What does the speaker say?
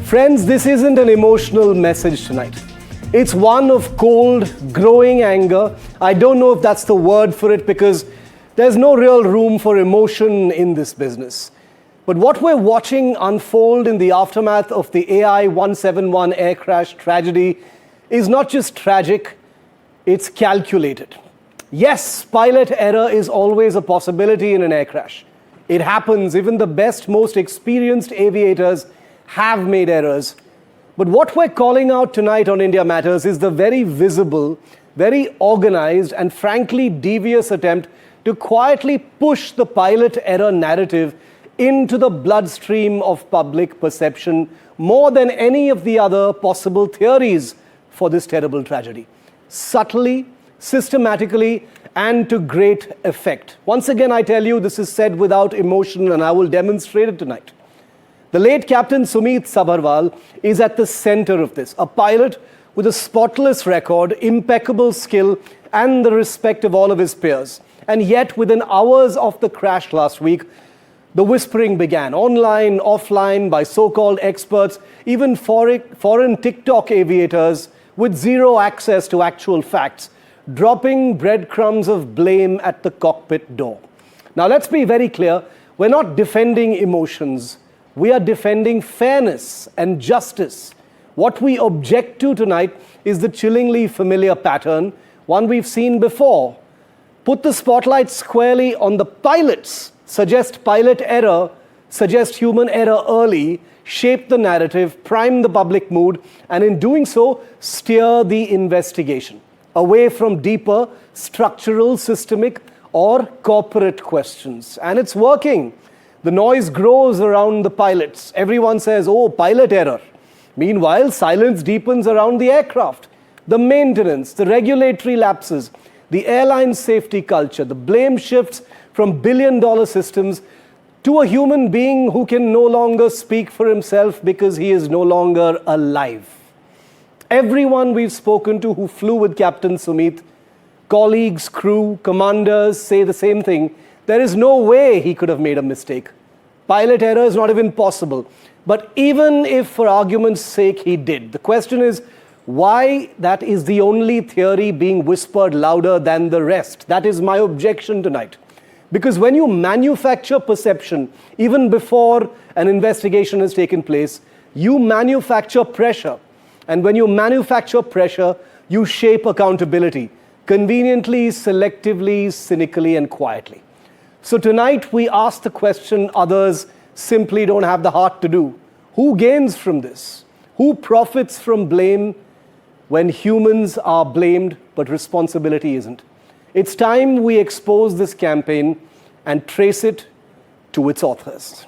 Friends, this isn't an emotional message tonight. It's one of cold, growing anger. I don't know if that's the word for it because there's no real room for emotion in this business. But what we're watching unfold in the aftermath of the AI-171 air crash tragedy is not just tragic, it's calculated. Yes, pilot error is always a possibility in an air crash. It happens. Even the best, most experienced aviators have made errors. But what we're calling out tonight on India Matters is the very visible, very organized, and frankly devious attempt to quietly push the pilot error narrative into the bloodstream of public perception more than any of the other possible theories for this terrible tragedy. Subtly, systematically, and to great effect. Once again, I tell you, this is said without emotion, and I will demonstrate it tonight. The late Captain Sumit Sabharwal is at the center of this, a pilot with a spotless record, impeccable skill, and the respect of all of his peers. And yet, within hours of the crash last week, the whispering began, online, offline, by so-called experts, even foreign TikTok aviators with zero access to actual facts, dropping breadcrumbs of blame at the cockpit door. Now, let's be very clear. We're not defending emotions. We are defending fairness and justice. What we object to tonight is the chillingly familiar pattern, one we've seen before. Put the spotlight squarely on the pilots, suggest pilot error, suggest human error early, shape the narrative, prime the public mood, and in doing so, steer the investigation away from deeper, structural, systemic, or corporate questions. And it's working. The noise grows around the pilots. Everyone says, oh, pilot error. Meanwhile, silence deepens around the aircraft, the maintenance, the regulatory lapses, the airline safety culture. The blame shifts from billion-dollar systems to a human being who can no longer speak for himself because he is no longer alive. Everyone we've spoken to who flew with Captain Sumit, colleagues, crew, commanders, say the same thing. There is no way he could have made a mistake. Pilot error is not even possible. But even if, for argument's sake, he did, the question is why that is the only theory being whispered louder than the rest. That is my objection tonight. Because when you manufacture perception, even before an investigation has taken place, you manufacture pressure. And when you manufacture pressure, you shape accountability, conveniently, selectively, cynically, and quietly. So tonight, we ask the question others simply don't have the heart to do. Who gains from this? Who profits from blame when humans are blamed, but responsibility isn't? It's time we expose this campaign and trace it to its authors.